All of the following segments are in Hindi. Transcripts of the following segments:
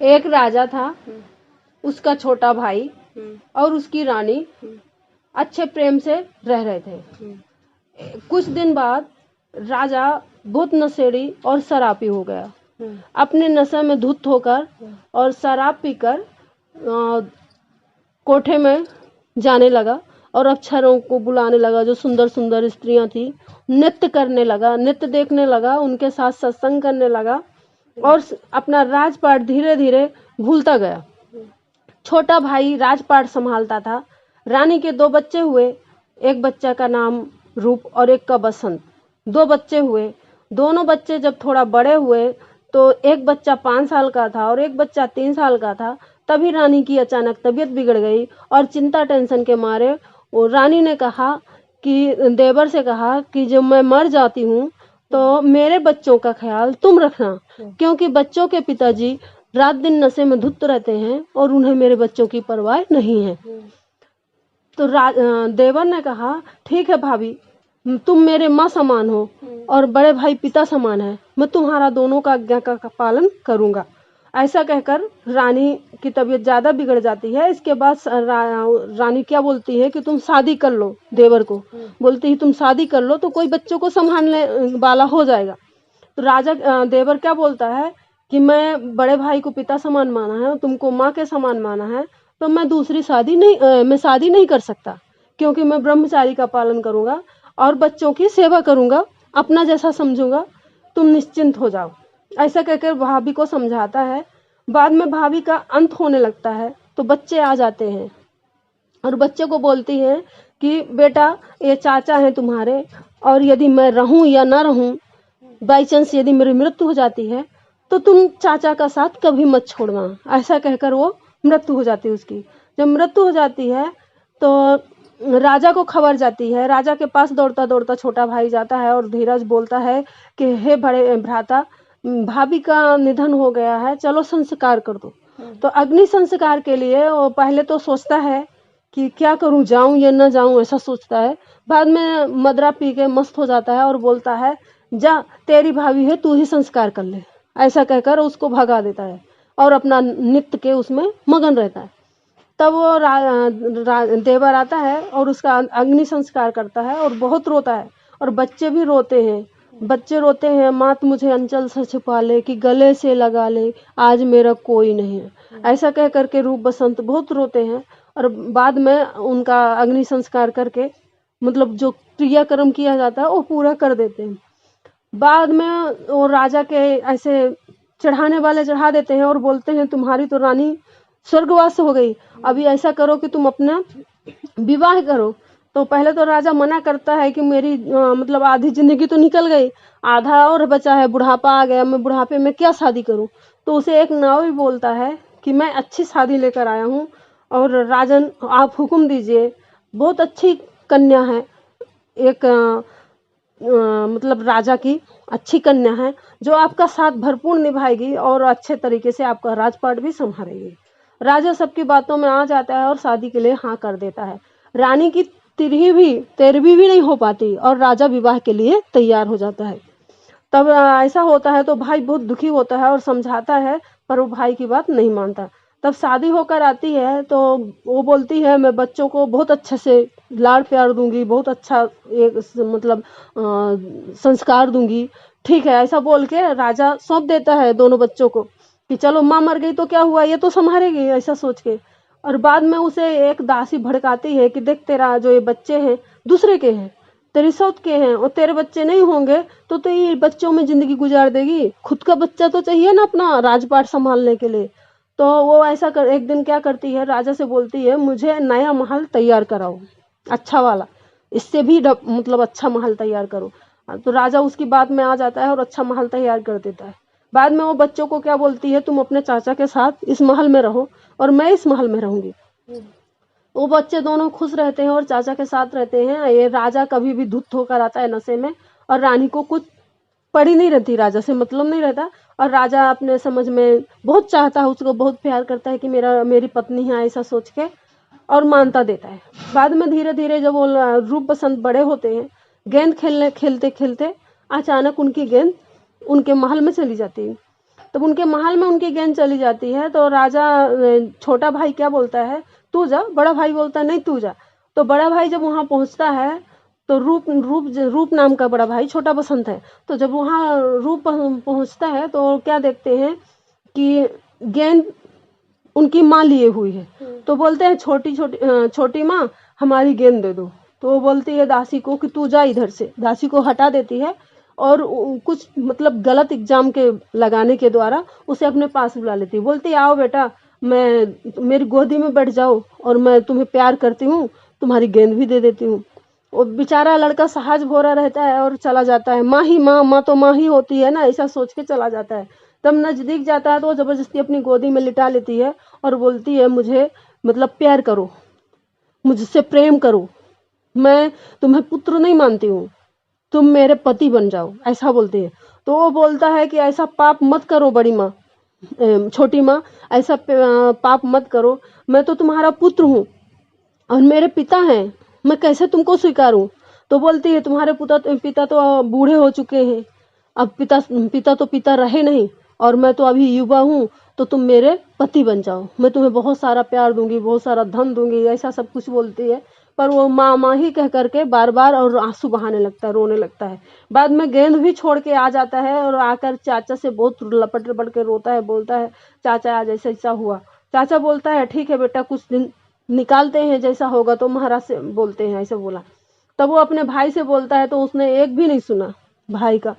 एक राजा था, उसका छोटा भाई और उसकी रानी अच्छे प्रेम से रह रहे थे। कुछ दिन बाद राजा बहुत नशेड़ी और शराबी हो गया। अपने नशे में धुत होकर और शराब पीकर कोठे में जाने लगा और अप्सराओं को बुलाने लगा, जो सुंदर सुंदर स्त्रियां थी। नृत्य करने लगा, नृत्य देखने लगा, उनके साथ सत्संग करने लगा और अपना राजपाट धीरे धीरे भूलता गया। छोटा भाई राजपाट संभालता था। रानी के 2 बच्चे हुए, एक बच्चा का नाम रूप और एक का बसंत। 2 बच्चे हुए। दोनों बच्चे जब थोड़ा बड़े हुए तो एक बच्चा 5 साल का था और एक बच्चा 3 साल का था। तभी रानी की अचानक तबीयत बिगड़ गई और चिंता टेंशन के मारे वो रानी ने कहा कि देवर से कहा कि जब मैं मर जाती हूँ तो मेरे बच्चों का ख्याल तुम रखना, क्योंकि बच्चों के पिताजी रात दिन नशे में धुत रहते हैं और उन्हें मेरे बच्चों की परवाह नहीं है। तो देवर ने कहा ठीक है भाभी, तुम मेरे माँ समान हो और बड़े भाई पिता समान है, मैं तुम्हारा दोनों का आज्ञा का पालन करूंगा। ऐसा कहकर रानी की तबीयत ज्यादा बिगड़ जाती है। इसके बाद रानी क्या बोलती है कि तुम शादी कर लो। देवर को बोलती है तुम शादी कर लो तो कोई बच्चों को संभालने वाला हो जाएगा। तो राजा देवर क्या बोलता है कि मैं बड़े भाई को पिता समान माना है, तुमको माँ के समान माना है, तो मैं दूसरी शादी नहीं मैं शादी नहीं कर सकता, क्योंकि मैं ब्रह्मचारी का पालन करूंगा और बच्चों की सेवा करूंगा, अपना जैसा समझूंगा, तुम निश्चिंत हो जाओ। ऐसा कहकर भाभी को समझाता है। बाद में भाभी का अंत होने लगता है तो बच्चे आ जाते हैं और बच्चे को बोलती है कि बेटा ये चाचा हैं तुम्हारे, और यदि मैं रहूं या ना रहूं, बाई चांस यदि मेरी मृत्यु हो जाती है तो तुम चाचा का साथ कभी मत छोड़ना। ऐसा कहकर वो मृत्यु हो जाती है उसकी। जब मृत्यु हो जाती है तो राजा को खबर जाती है। राजा के पास दौड़ता दौड़ता छोटा भाई जाता है और धीरज बोलता है कि हे बड़े भ्राता, भाभी का निधन हो गया है, चलो संस्कार कर दो। तो अग्नि संस्कार के लिए वो पहले तो सोचता है कि क्या करूं, जाऊं या न जाऊं, ऐसा सोचता है। बाद में मदरा पी के मस्त हो जाता है और बोलता है जा तेरी भाभी है, तू ही संस्कार कर ले। ऐसा कहकर उसको भगा देता है और अपना नित्य के उसमें मगन रहता है। तब वो देवर आता है और उसका अग्नि संस्कार करता है और बहुत रोता है और बच्चे भी रोते हैं। बच्चे रोते हैं, मात मुझे अंचल से छुपा ले कि गले से लगा ले, आज मेरा कोई नहीं है। ऐसा कह करके रूप बसंत बहुत रोते हैं और बाद में उनका अग्नि संस्कार करके मतलब जो क्रियाक्रम किया जाता है वो पूरा कर देते हैं। बाद में वो राजा के ऐसे चढ़ाने वाले चढ़ा देते हैं और बोलते हैं तुम्हारी तो रानी स्वर्गवास हो गई, अभी ऐसा करो कि तुम अपना विवाह करो। तो पहले तो राजा मना करता है कि मेरी मतलब आधी जिंदगी तो निकल गई, आधा और बचा है, बुढ़ापा आ गया, मैं बुढ़ापे में क्या शादी करूं। तो उसे एक नावी बोलता है कि मैं अच्छी शादी लेकर आया हूं और राजन आप हुक्म दीजिए, बहुत अच्छी कन्या है, एक मतलब राजा की अच्छी कन्या है जो आपका साथ भरपूर निभाएगी और अच्छे तरीके से आपका राजपाट भी संभालेगी। राजा सबकी बातों में आ जाता है और शादी के लिए हाँ कर देता है। रानी की तेरहवीं भी नहीं हो पाती और राजा विवाह के लिए तैयार हो जाता है। तब ऐसा होता है तो भाई बहुत दुखी होता है और समझाता है, पर वो भाई की बात नहीं मानता। तब शादी होकर आती है तो वो बोलती है मैं बच्चों को बहुत अच्छे से लाड़ प्यार दूंगी, बहुत अच्छा एक मतलब संस्कार दूंगी। ठीक है, ऐसा बोल के राजा सौंप देता है दोनों बच्चों को कि चलो माँ मर गई तो क्या हुआ, ये तो संभालेगी, ऐसा सोच के। और बाद में उसे एक दासी भड़काती है कि देख तेरा जो ये बच्चे हैं दूसरे के हैं, तेरी सौत के हैं और तेरे बच्चे नहीं होंगे तो ये बच्चों में जिंदगी गुजार देगी, खुद का बच्चा तो चाहिए ना अपना राजपाट संभालने के लिए। तो वो ऐसा एक दिन क्या करती है, राजा से बोलती है मुझे नया महल तैयार कराओ, अच्छा वाला, इससे भी मतलब अच्छा महल तैयार करो। तो राजा उसकी बात में आ जाता है और अच्छा महल तैयार कर देता है। बाद में वो बच्चों को क्या बोलती है, तुम अपने चाचा के साथ इस महल में रहो और मैं इस महल में रहूंगी। वो बच्चे दोनों खुश रहते हैं और चाचा के साथ रहते हैं। ये राजा कभी भी धुत होकर आता है नशे में और रानी को कुछ पड़ी नहीं रहती, राजा से मतलब नहीं रहता। और राजा अपने समझ में बहुत चाहता है, उसको बहुत प्यार करता है कि मेरी पत्नी है, ऐसा सोच के और मानता देता है। बाद में धीरे धीरे जब वो रूप बसंत बड़े होते हैं, गेंद खेलते खेलते अचानक उनकी गेंद उनके महल में चली जाती है। तब उनके महल में उनकी गेंद चली जाती है। तो राजा छोटा भाई क्या बोलता है, तू जा। बड़ा भाई बोलता है नहीं तू जा। तो बड़ा भाई जब वहां पहुंचता है तो रूप नाम का बड़ा भाई, छोटा बसंत है, तो जब वहां रूप पहुंचता है तो क्या देखते हैं कि गेंद उनकी माँ लिए हुई है। तो बोलते हैं छोटी माँ हमारी गेंद दे दो। तो वो बोलती है दासी को कि तू जा इधर से, दासी को हटा देती है और कुछ मतलब गलत एग्जाम के लगाने के द्वारा उसे अपने पास बुला लेती है। बोलती है आओ बेटा, मैं मेरी गोदी में बैठ जाओ और मैं तुम्हें प्यार करती हूँ, तुम्हारी गेंद भी दे देती हूँ। वो बेचारा लड़का सहज भोरा रहता है और चला जाता है। माँ तो माँ ही होती है ना, ऐसा सोच के चला जाता है। तब नजदीक जाता है तो वो जबरदस्ती अपनी गोदी में लिटा लेती है और बोलती है मुझे मतलब प्यार करो, मुझसे प्रेम करो, मैं तुम्हें पुत्र नहीं मानती हूँ, तुम मेरे पति बन जाओ, ऐसा बोलती है। तो वो बोलता है कि ऐसा पाप मत करो बड़ी माँ, छोटी माँ, ऐसा पाप मत करो, मैं तो तुम्हारा पुत्र हूँ और मेरे पिता हैं, मैं कैसे तुमको स्वीकारूं। तो बोलती है तुम्हारे पिता तो बूढ़े हो चुके हैं, अब पिता तो पिता रहे नहीं और मैं तो अभी युवा हूँ, तो तुम मेरे पति बन जाओ, मैं तुम्हें बहुत सारा प्यार दूंगी, बहुत सारा धन दूंगी, ऐसा सब कुछ बोलती है। पर वो माँ ही कह करके बार बार और आंसू बहाने लगता है, रोने लगता है। बाद में गेंद भी छोड़ के आ जाता है और आकर चाचा से बहुत लपट लपट के रोता है, बोलता है चाचा आज ऐसा ऐसा हुआ। चाचा बोलता है ठीक है बेटा, कुछ दिन निकालते हैं, जैसा होगा। तो महाराज से बोलते हैं ऐसा बोला। तब वो अपने भाई से बोलता है तो उसने एक भी नहीं सुना भाई का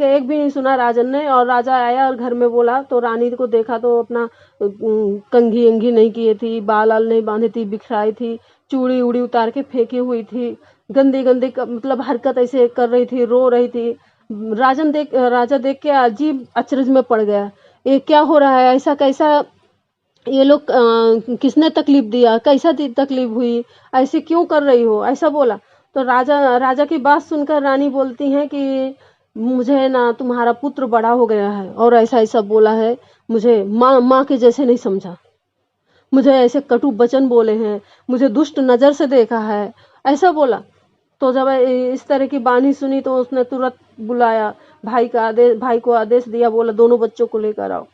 एक भी नहीं सुना राजन ने। और राजा आया और घर में बोला तो रानी को देखा तो अपना कंघी अंघी नहीं किए थी, बाल आल नहीं बांधी थी, बिखराई थी, चूड़ी उड़ी उतार के फेंकी हुई थी, गंदी गंदी मतलब हरकत ऐसे कर रही थी, रो रही थी। राजा देख के अजीब अचरज में पड़ गया, ये क्या हो रहा है, ऐसा कैसा, ये लोग किसने तकलीफ दिया, कैसा तकलीफ हुई, ऐसे क्यों कर रही हो, ऐसा बोला। तो राजा की बात सुनकर रानी बोलती हैं कि मुझे ना तुम्हारा पुत्र बड़ा हो गया है और ऐसा ऐसा बोला है, मुझे माँ के जैसे नहीं समझा, मुझे ऐसे कटु वचन बोले हैं, मुझे दुष्ट नजर से देखा है, ऐसा बोला। तो जब इस तरह की बानी सुनी तो उसने तुरंत बुलाया, भाई को आदेश दिया, बोला दोनों बच्चों को लेकर आओ।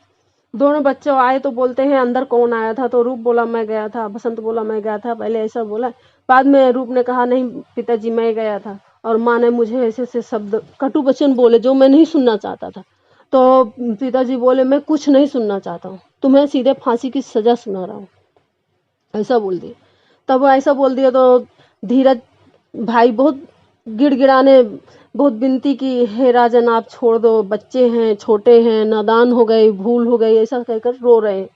दोनों बच्चे आए तो बोलते हैं अंदर कौन आया था। तो रूप बोला मैं गया था, बसंत बोला मैं गया था, पहले ऐसा बोला। बाद में रूप ने कहा नहीं पिताजी मैं गया था और माँ ने मुझे ऐसे ऐसे शब्द कटु वचन बोले जो मैं नहीं सुनना चाहता था। तो पिताजी बोले मैं कुछ नहीं सुनना चाहता हूँ, तुम्हें सीधे फांसी की सजा सुना रहा हूँ, ऐसा बोल दिया। तब वो ऐसा बोल दिया तो धीरज भाई बहुत गिड़गिड़ाने बहुत विनती की, हे राजन आप छोड़ दो, बच्चे हैं, छोटे हैं, नादान हो गए, भूल हो गई, ऐसा कहकर रो रहे हैं।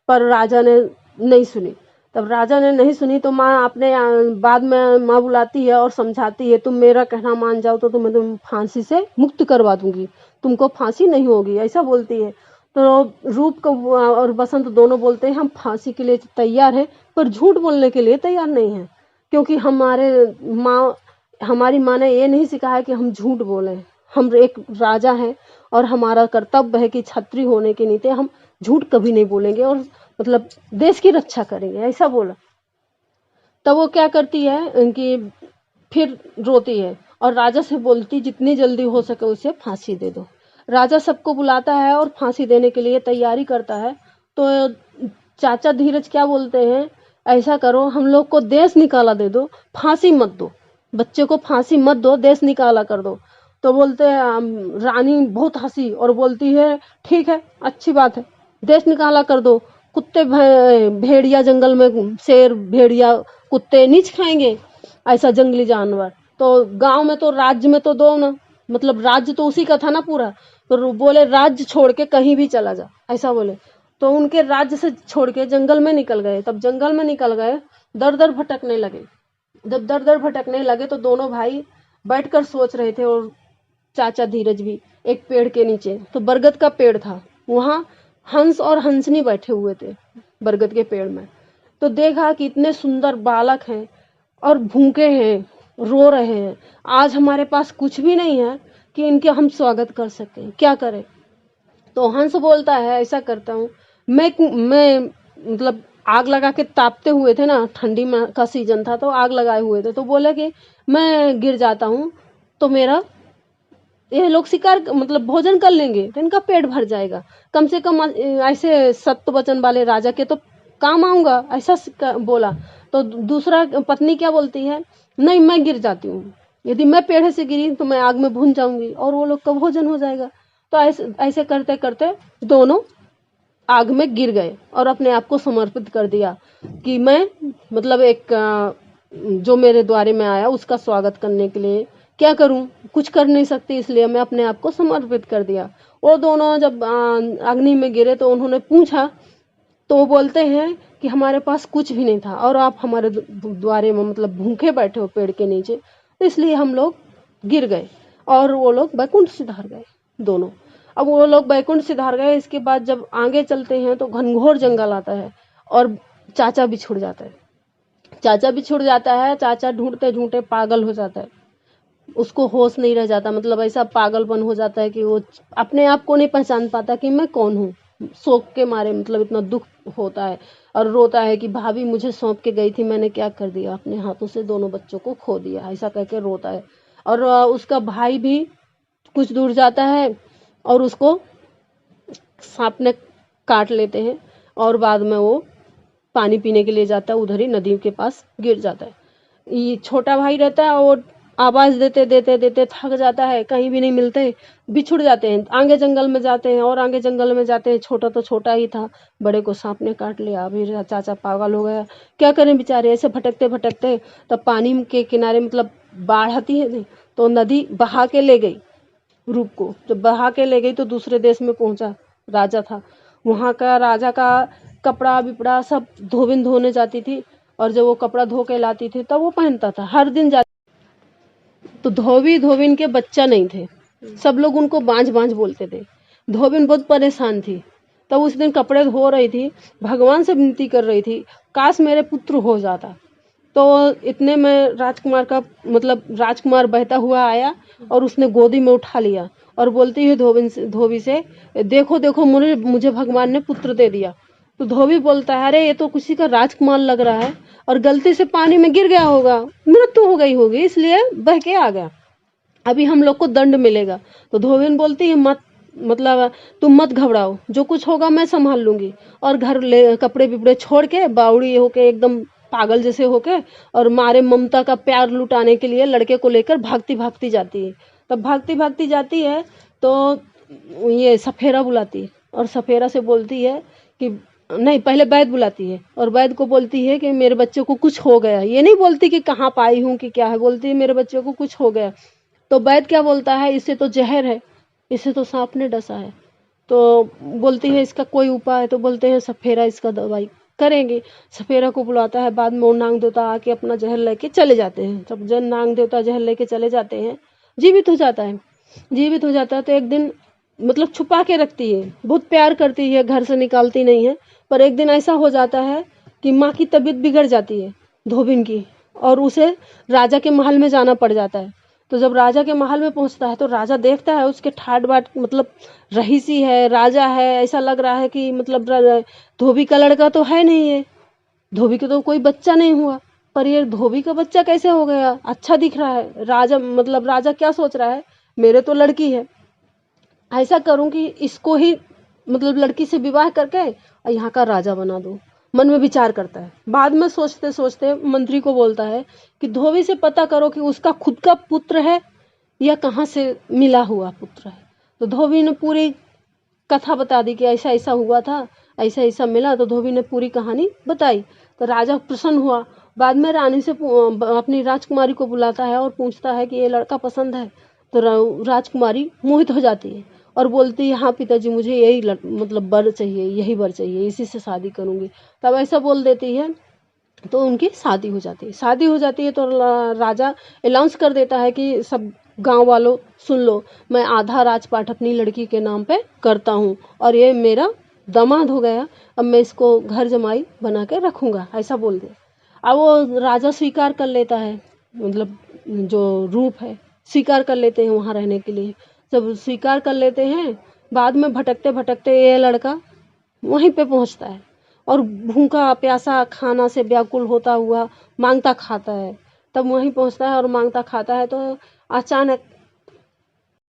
पर राजा ने नहीं सुनी। तब राजा ने नहीं सुनी तो माँ अपने बाद में माँ बुलाती है और समझाती है, तुम मेरा कहना मान जाओ तो तुम्हें तुम फांसी से मुक्त करवा दूंगी, तुमको फांसी नहीं होगी, ऐसा बोलती है। तो रूप को और बसंत दोनों बोलते हैं हम फांसी के लिए तैयार हैं, पर झूठ बोलने के लिए तैयार नहीं है, क्योंकि हमारी माँ ने ये नहीं सिखाया कि हम झूठ बोलें। हम एक राजा हैं और हमारा कर्तव्य है कि छत्री होने के नाते हम झूठ कभी नहीं बोलेंगे और मतलब देश की रक्षा करेंगे, ऐसा बोला। तब वो क्या करती है कि फिर रोती है और राजा से बोलती जितनी जल्दी हो सके उसे फांसी दे दो। राजा सबको बुलाता है और फांसी देने के लिए तैयारी करता है। तो चाचा धीरज क्या बोलते हैं, ऐसा करो हम लोग को देश निकाला दे दो, फांसी मत दो, बच्चे को फांसी मत दो, देश निकाला कर दो। तो बोलते हैं रानी बहुत हंसी और बोलती है ठीक है अच्छी बात है, देश निकाला कर दो, कुत्ते भेड़िया जंगल में शेर भेड़िया कुत्ते नीच खाएंगे, ऐसा जंगली जानवर। तो गांव में तो राज्य में तो दो ना, मतलब राज्य तो उसी का था ना पूरा। तो बोले राज्य छोड़ के कहीं भी चला जा, ऐसा बोले। तो उनके राज्य से छोड़ के जंगल में निकल गए। तब जंगल में निकल गए, दर दर भटकने लगे। जब दर दर भटकने लगे तो दोनों भाई बैठकर सोच रहे थे और चाचा धीरज भी एक पेड़ के नीचे। तो बरगद का पेड़ था, वहां हंस और हंसनी बैठे हुए थे बरगद के पेड़ में। तो देखा कि इतने सुंदर बालक हैं और भूखे हैं, रो रहे हैं, आज हमारे पास कुछ भी नहीं है कि इनके हम स्वागत कर सकें, क्या करें। तो हंस बोलता है ऐसा करता हूँ, मैं मतलब आग लगा के तापते हुए थे ना, ठंडी में का सीजन था तो आग लगाए हुए थे। तो बोले कि मैं गिर जाता हूँ तो मेरा ये लोग शिकार मतलब भोजन कर लेंगे तो इनका पेट भर जाएगा, कम से कम ऐसे सत्य वचन वाले राजा के तो काम आऊंगा, ऐसा बोला। तो दूसरा पत्नी क्या बोलती है, नहीं मैं गिर जाती हूँ, यदि मैं पेड़ से गिरी तो मैं आग में भून जाऊंगी और वो लोग का भोजन हो जाएगा। तो ऐसे करते करते दोनों आग में गिर गए और अपने आप को समर्पित कर दिया कि मैं मतलब एक जो मेरे द्वारे में आया उसका स्वागत करने के लिए क्या करूं, कुछ कर नहीं सकती, इसलिए मैं अपने आप को समर्पित कर दिया। वो दोनों जब अग्नि में गिरे तो उन्होंने पूछा, तो वो बोलते हैं कि हमारे पास कुछ भी नहीं था और आप हमारे द्वारे में मतलब भूखे बैठे हो पेड़ के नीचे, तो इसलिए हम लोग गिर गए और वो लोग बैकुंठ सिधार गए दोनों। अब वो लोग बैकुंठ सिधार गए, इसके बाद जब आगे चलते हैं तो घनघोर जंगल आता है और चाचा भी छुड़ जाता है। चाचा ढूंढते ढूंढते पागल हो जाता है, उसको होश नहीं रह जाता, मतलब ऐसा पागलपन हो जाता है कि वो अपने आप को नहीं पहचान पाता कि मैं कौन हूँ। शोक के मारे मतलब इतना दुख होता है और रोता है कि भाभी मुझे सौंप के गई थी, मैंने क्या कर दिया, अपने हाथों से दोनों बच्चों को खो दिया, ऐसा कहकर रोता है। और उसका भाई भी कुछ दूर जाता है और उसको सांप ने काट लेते हैं और बाद में वो पानी पीने के लिए जाता है, उधर ही नदी के पास गिर जाता है। ये छोटा भाई रहता है और आवाज देते देते देते थक जाता है, कहीं भी नहीं मिलते, बिछुड़ जाते हैं, आगे जंगल में जाते हैं और आगे जंगल में जाते हैं। छोटा तो छोटा ही था, बड़े को सांप ने काट लिया, अभी चाचा पागल हो गया, क्या करें बेचारे। ऐसे भटकते भटकते तब पानी के किनारे मतलब बाढ़ आती है तो नदी बहा के ले गई रूप को, जब बहा के ले गई तो दूसरे देश में पहुंचा, राजा था वहां का, राजा का कपड़ा बिपड़ा सब धोबिन धोने जाती थी और जब वो कपड़ा धो के लाती थी तब वो पहनता था, हर दिन जाती। तो धोबिन के बच्चा नहीं थे, सब लोग उनको बांझ बांझ बोलते थे। धोबिन बहुत परेशान थी, तब उस दिन कपड़े धो रही थी, भगवान से विनती कर रही थी काश मेरे पुत्र हो जाता। तो इतने में राजकुमार का मतलब राजकुमार बहता हुआ आया और उसने गोदी में उठा लिया और बोलती है धोबी से देखो देखो मुझे भगवान ने पुत्र दे दिया। तो धोबी बोलता है अरे ये तो किसी का राजकुमार लग रहा है और गलती से पानी में गिर गया होगा, मृत्यु हो गई होगी इसलिए बह के आ गया, अभी हम लोग को दंड मिलेगा। तो धोबिन बोलती है मत मतलब तुम मत घबराओ, जो कुछ होगा मैं संभाल लूंगी। और घर ले कपड़े बिपड़े छोड़ के बावड़ी होके एकदम पागल जैसे होके और मारे ममता का प्यार लुटाने के लिए लड़के को लेकर भागती भागती जाती है। तब भागती भागती जाती है तो ये सफेरा बुलाती है और सफेरा से बोलती है कि नहीं, पहले वैद बुलाती है और वैद को बोलती है कि मेरे बच्चे को कुछ हो गया, ये नहीं बोलती कि कहाँ पाई हूँ कि क्या है, बोलती है मेरे बच्चे को कुछ हो गया। तो वैद क्या बोलता है, इसे तो जहर है, इसे तो सांप ने डसा है। तो बोलती है इसका कोई उपाय, तो बोलते हैं सफेरा इसका दवाई करेंगे। सफेरा को बुलाता है, बाद में वो नाग देवता आके अपना जहर लेके चले जाते हैं। जब जन नाग देवता जहर लेके चले जाते हैं, जीवित हो जाता है। जीवित हो जाता है तो एक दिन मतलब छुपा के रखती है, बहुत प्यार करती है, घर से निकालती नहीं है। पर एक दिन ऐसा हो जाता है कि माँ की तबीयत बिगड़ जाती है धोबिन की और उसे राजा के महल में जाना पड़ जाता है। तो जब राजा के महल में पहुंचता है तो राजा देखता है उसके ठाट बाट मतलब रहीसी है, राजा है, ऐसा लग रहा है कि मतलब धोबी का लड़का तो है नहीं है, धोबी का तो कोई बच्चा नहीं हुआ, पर ये धोबी का बच्चा कैसे हो गया, अच्छा दिख रहा है। राजा मतलब राजा क्या सोच रहा है, मेरे तो लड़की है, ऐसा करूं कि इसको ही मतलब लड़की से विवाह करके और यहाँ का राजा बना दूं। मन में विचार करता है, बाद में सोचते सोचते मंत्री को बोलता है कि धोबी से पता करो कि उसका खुद का पुत्र है या कहाँ से मिला हुआ पुत्र है। तो धोबी ने पूरी कथा बता दी कि ऐसा ऐसा हुआ था, ऐसा ऐसा मिला। तो धोबी ने पूरी कहानी बताई तो राजा प्रसन्न हुआ। बाद में रानी से अपनी राजकुमारी को बुलाता है और पूछता है कि ये लड़का पसंद है। तो राजकुमारी मोहित हो जाती है और बोलती है हाँ पिताजी मुझे यही मतलब वर चाहिए, यही वर चाहिए, इसी से शादी करूंगी। तब ऐसा बोल देती है तो उनकी शादी हो जाती है। शादी हो जाती है तो राजा अनाउंस कर देता है कि सब गांव वालों सुन लो, मैं आधा राजपाट अपनी लड़की के नाम पे करता हूँ और ये मेरा दामाद हो गया, अब मैं इसको घर जमाई बना के रखूंगा, ऐसा बोल दे। अब वो राजा स्वीकार कर लेता है, मतलब जो रूप है स्वीकार कर लेते हैं वहां रहने के लिए। जब स्वीकार कर लेते हैं बाद में भटकते भटकते ये लड़का वहीं पे पहुंचता है और भूखा प्यासा खाना से व्याकुल होता हुआ मांगता खाता है। तब वहीं पहुंचता है और मांगता खाता है तो अचानक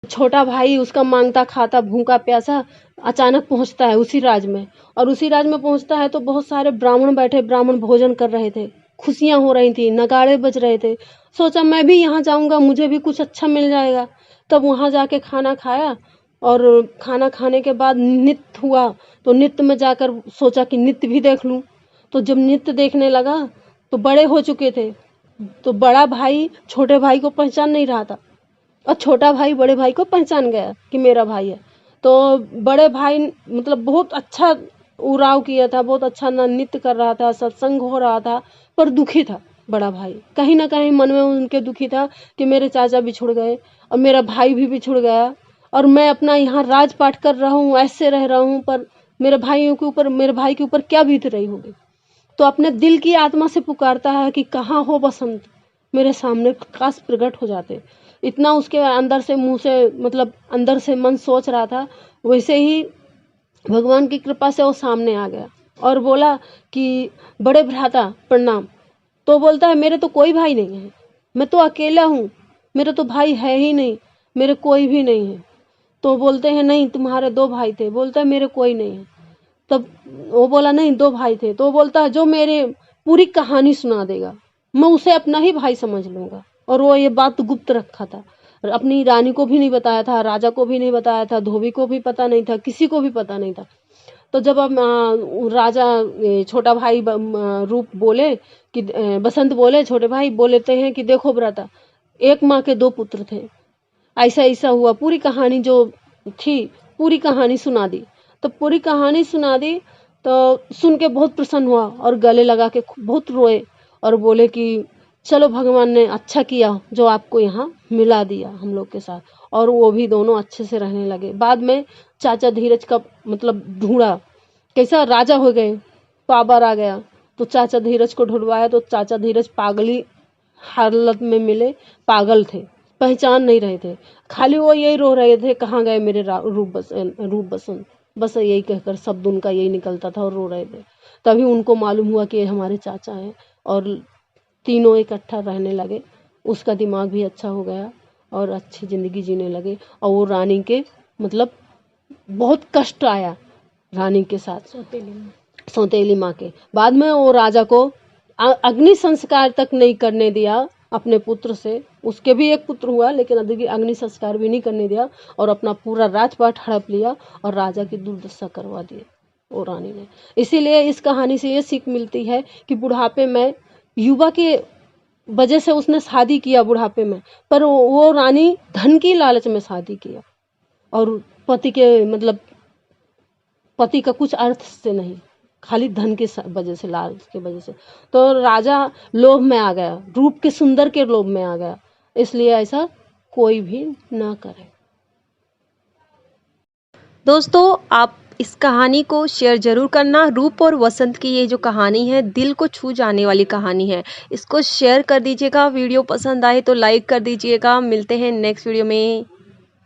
छोटा भाई उसका मांगता खाता भूखा प्यासा अचानक पहुंचता है उसी राज में, और उसी राज में पहुंचता है तो बहुत सारे ब्राह्मण बैठे, ब्राह्मण भोजन कर रहे थे, खुशियां हो रही थी, नगाड़े बज रहे थे। सोचा मैं भी यहाँ जाऊंगा, मुझे भी कुछ अच्छा मिल जाएगा। तब वहां जाके खाना खाया, और खाना खाने के बाद नृत्य हुआ, तो नृत्य में जाकर सोचा कि नृत्य भी देख लूं। तो जब नृत्य देखने लगा तो बड़े हो चुके थे, तो बड़ा भाई छोटे भाई को पहचान नहीं रहा था, और छोटा भाई बड़े भाई को पहचान गया कि मेरा भाई है। तो बड़े भाई मतलब बहुत अच्छा उराव किया था, बहुत अच्छा नृत्य कर रहा था, सत्संग हो रहा था, पर दुखी था बड़ा भाई। कहीं ना कहीं मन में उनके दुखी था कि मेरे चाचा बिछुड़ गए और मेरा भाई भी बिछुड़ गया, और मैं अपना यहाँ राजपाट कर रहा हूँ, ऐसे रह रहा हूँ, पर मेरे भाइयों के ऊपर, मेरे भाई के ऊपर क्या बीत रही होगी। तो अपने दिल की आत्मा से पुकारता है कि कहाँ हो बसंत, मेरे सामने काश प्रकट हो जाते। इतना उसके अंदर से, मुंह से, मतलब अंदर से मन सोच रहा था। वैसे ही भगवान की कृपा से वो सामने आ गया और बोला कि बड़े भ्राता प्रणाम। तो बोलता है मेरे तो कोई भाई नहीं है, मैं तो अकेला हूँ, मेरे तो भाई है ही नहीं, मेरे कोई भी नहीं है। तो बोलते हैं नहीं तुम्हारे 2 भाई थे, बोलता है मेरे कोई नहीं है। तब वो बोला नहीं 2 भाई थे। तो बोलता है जो मेरे पूरी कहानी सुना देगा मैं उसे अपना ही भाई समझ लूंगा। और वो ये बात गुप्त रखा था, और अपनी रानी को भी नहीं बताया था, राजा को भी नहीं बताया था, धोबी को भी पता नहीं था, किसी को भी पता नहीं था। तो जब अब राजा छोटा भाई रूप बोले कि बसंत बोले, छोटे भाई बोलते हैं कि देखो भ्राता, एक माँ के 2 पुत्र थे, ऐसा ऐसा हुआ, पूरी कहानी जो थी पूरी कहानी सुना दी। तो पूरी कहानी सुना दी तो सुन के बहुत प्रसन्न हुआ और गले लगा के बहुत रोए और बोले कि चलो भगवान ने अच्छा किया जो आपको यहाँ मिला दिया हम लोग के साथ। और वो भी दोनों अच्छे से रहने लगे। बाद में चाचा धीरज का मतलब ढूंढा, कैसा राजा हो गए, पावर आ गया। तो चाचा धीरज को ढूंढवाया तो चाचा धीरज पागली हालत में मिले, पागल थे, पहचान नहीं रहे थे, खाली वो यही रो रहे थे कहाँ गए मेरे रूप बसंत, बस यही कहकर शब्द उनका यही निकलता था और रो रहे थे। तभी उनको मालूम हुआ कि ये हमारे चाचा हैं, और तीनों इकट्ठा रहने लगे। उसका दिमाग भी अच्छा हो गया और अच्छी जिंदगी जीने लगे। और वो रानी के मतलब बहुत कष्ट आया रानी के साथ, सौतेली माँ के। बाद में वो राजा को अग्नि संस्कार तक नहीं करने दिया अपने पुत्र से, उसके भी एक पुत्र हुआ लेकिन अग्नि संस्कार भी नहीं करने दिया, और अपना पूरा राजपाट हड़प लिया और राजा की दुर्दशा करवा दी वो रानी ने। इसीलिए इस कहानी से ये सीख मिलती है कि बुढ़ापे में, युवा के वजह से उसने शादी किया बुढ़ापे में, पर वो रानी धन की लालच में शादी किया, और पति के मतलब पति का कुछ अर्थ से नहीं, खाली धन के वजह से, लालच की वजह से। तो राजा लोभ में आ गया, रूप के सुंदर के लोभ में आ गया। इसलिए ऐसा कोई भी ना करे। दोस्तों आप इस कहानी को शेयर जरूर करना। रूप और वसंत की ये जो कहानी है दिल को छू जाने वाली कहानी है, इसको शेयर कर दीजिएगा। वीडियो पसंद आए तो लाइक कर दीजिएगा। मिलते हैं नेक्स्ट वीडियो में।